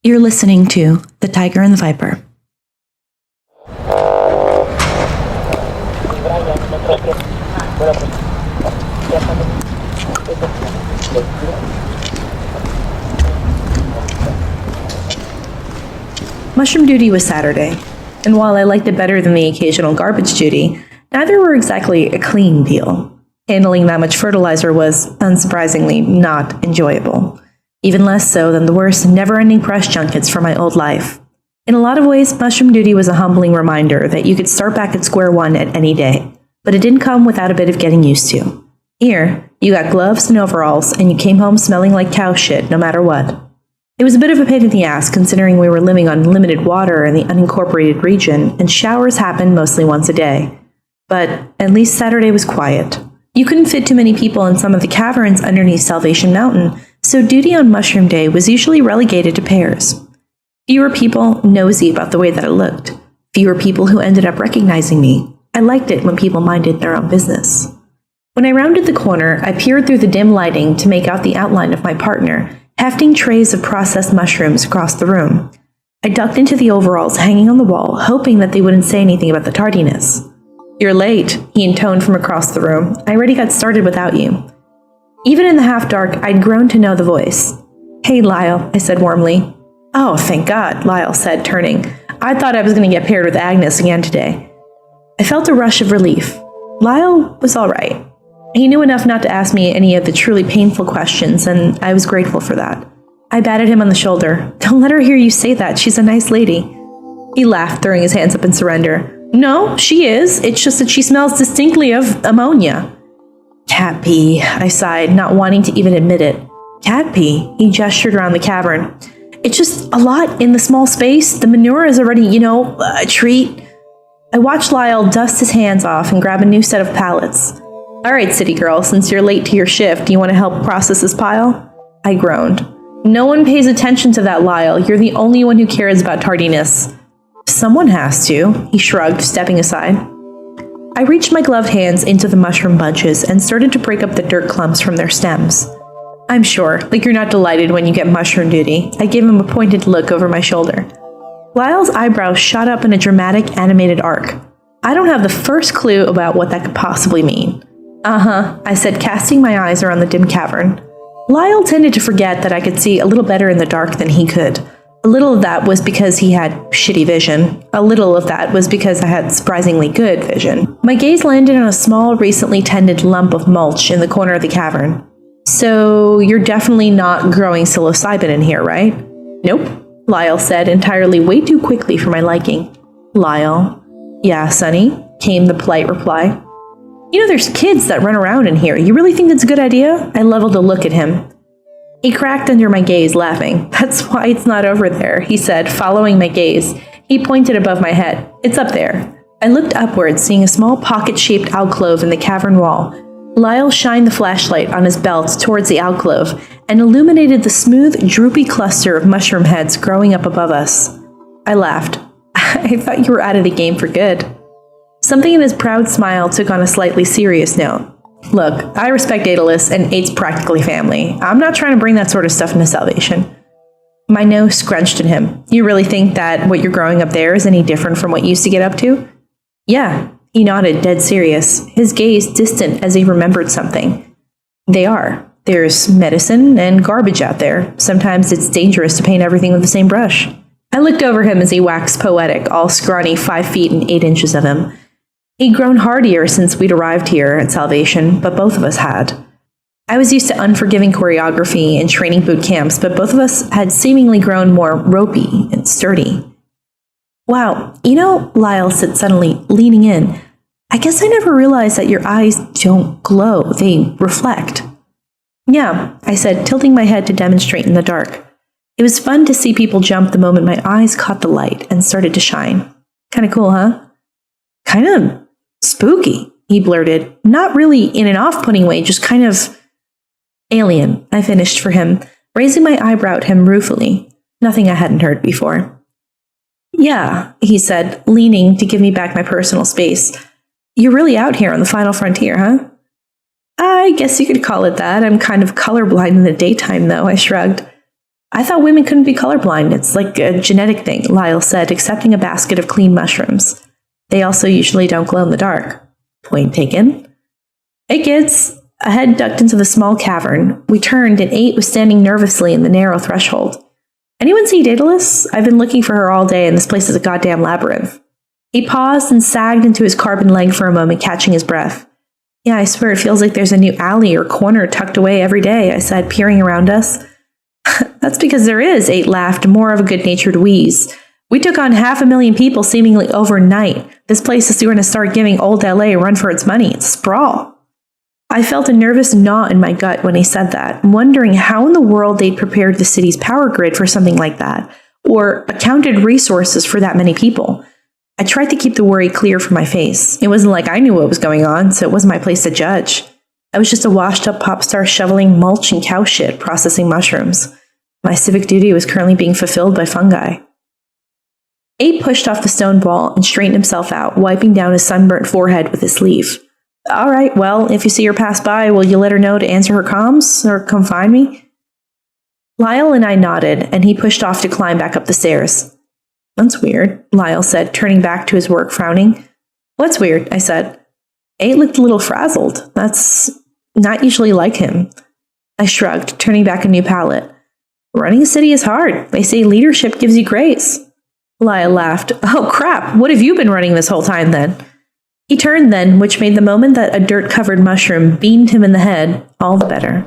You're listening to The Tiger and the Viper. Mushroom duty was Saturday, and while I liked it better than the occasional garbage duty, neither were exactly a clean deal. Handling that much fertilizer was, unsurprisingly, not enjoyable. Even less so than the worst never-ending press junkets for my old life. In a lot of ways, mushroom duty was a humbling reminder that you could start back at square one at any day, but it didn't come without a bit of getting used to. Here, you got gloves and overalls, and you came home smelling like cow shit no matter what. It was a bit of a pain in the ass considering we were living on limited water in the unincorporated region, and showers happened mostly once a day. But at least Saturday was quiet. You couldn't fit too many people in some of the caverns underneath Salvation Mountain, so duty on Mushroom Day was usually relegated to pairs. Fewer people nosy about the way that I looked. Fewer people who ended up recognizing me. I liked it when people minded their own business. When I rounded the corner, I peered through the dim lighting to make out the outline of my partner, hefting trays of processed mushrooms across the room. I ducked into the overalls hanging on the wall, hoping that they wouldn't say anything about the tardiness. "You're late," he intoned from across the room. "I already got started without you." Even in the half-dark, I'd grown to know the voice. "Hey, Lyle," I said warmly. "Oh, thank God," Lyle said, turning. "I thought I was going to get paired with Agnes again today." I felt a rush of relief. Lyle was all right. He knew enough not to ask me any of the truly painful questions, and I was grateful for that. I batted him on the shoulder. "Don't let her hear you say that. She's a nice lady." He laughed, throwing his hands up in surrender. "No, she is. It's just that she smells distinctly of ammonia." "Cat pee," I sighed, not wanting to even admit it. "Cat pee?" He gestured around the cavern. "It's just a lot in the small space. The manure is already, a treat." I watched Lyle dust his hands off and grab a new set of pallets. "All right, city girl, since you're late to your shift, do you want to help process this pile?" I groaned. "No one pays attention to that, Lyle. You're the only one who cares about tardiness." "Someone has to," he shrugged, stepping aside. I reached my gloved hands into the mushroom bunches and started to break up the dirt clumps from their stems. "I'm sure, like you're not delighted when you get mushroom duty." I gave him a pointed look over my shoulder. Lyle's eyebrows shot up in a dramatic animated arc. I don't have the first clue about what that could possibly mean. "Uh-huh," I said, casting my eyes around the dim cavern. Lyle tended to forget that I could see a little better in the dark than he could. A little of that was because he had shitty vision. A little of that was because I had surprisingly good vision. My gaze landed on a small, recently tended lump of mulch in the corner of the cavern. "So, you're definitely not growing psilocybin in here, right?" "Nope," Lyle said, entirely way too quickly for my liking. "Lyle." "Yeah, Sonny," came the polite reply. "There's kids that run around in here. You really think that's a good idea?" I leveled a look at him. He cracked under my gaze, laughing. "That's why it's not over there," he said, following my gaze. He pointed above my head. "It's up there." I looked upward, seeing a small pocket-shaped alcove in the cavern wall. Lyle shined the flashlight on his belt towards the alcove and illuminated the smooth, droopy cluster of mushroom heads growing up above us. I laughed. "I thought you were out of the game for good." Something in his proud smile took on a slightly serious note. "Look, I respect Daedalus, and it's practically family. I'm not trying to bring that sort of stuff into Salvation." My nose scrunched at him. "You really think that what you're growing up there is any different from what you used to get up to?" "Yeah," he nodded, dead serious, his gaze distant as he remembered something. "They are. There's medicine and garbage out there. Sometimes it's dangerous to paint everything with the same brush." I looked over him as he waxed poetic, all scrawny 5 feet and 8 inches of him. He'd grown hardier since we'd arrived here at Salvation, but both of us had. I was used to unforgiving choreography and training boot camps, but both of us had seemingly grown more ropey and sturdy. "Wow, Lyle said suddenly, leaning in, "I guess I never realized that your eyes don't glow, they reflect." "Yeah," I said, tilting my head to demonstrate in the dark. It was fun to see people jump the moment my eyes caught the light and started to shine. "Kinda cool, huh?" "Kinda spooky," he blurted. Not really in an off-putting way, just kind of alien, I finished for him, raising my eyebrow at him ruefully. Nothing I hadn't heard before. "Yeah," he said, leaning to give me back my personal space. "You're really out here on the final frontier, huh?" "I guess you could call it that. I'm kind of colorblind in the daytime, though," I shrugged. I thought women couldn't be colorblind. It's like a genetic thing, Lyle said, accepting a basket of clean mushrooms. They also usually don't glow in the dark. Point taken. Hey kids! A head ducked into the small cavern. We turned and 8 was standing nervously in the narrow threshold. Anyone see Daedalus? I've been looking for her all day and this place is a goddamn labyrinth. He paused and sagged into his carbon leg for a moment, catching his breath. Yeah, I swear it feels like there's a new alley or corner tucked away every day, I said, peering around us. That's because there is, 8 laughed, more of a good-natured wheeze. We took on 500,000 people seemingly overnight. This place is going to start giving old LA a run for its money. It's a sprawl. I felt a nervous knot in my gut when he said that, wondering how in the world they'd prepared the city's power grid for something like that, or accounted resources for that many people. I tried to keep the worry clear from my face. It wasn't like I knew what was going on, so it wasn't my place to judge. I was just a washed-up pop star shoveling mulch and cow shit, processing mushrooms. My civic duty was currently being fulfilled by fungi. Abe pushed off the stone ball and straightened himself out, wiping down his sunburnt forehead with his sleeve. All right, well, if you see her pass by, will you let her know to answer her comms, or come find me? Lyle and I nodded, and he pushed off to climb back up the stairs. That's weird, Lyle said, turning back to his work, frowning. What's weird? I said. Abe looked a little frazzled. That's not usually like him. I shrugged, turning back a new palette. Running a city is hard. They say leadership gives you grace. Lyle laughed. Oh, crap. What have you been running this whole time, then? He turned then, which made the moment that a dirt-covered mushroom beamed him in the head all the better.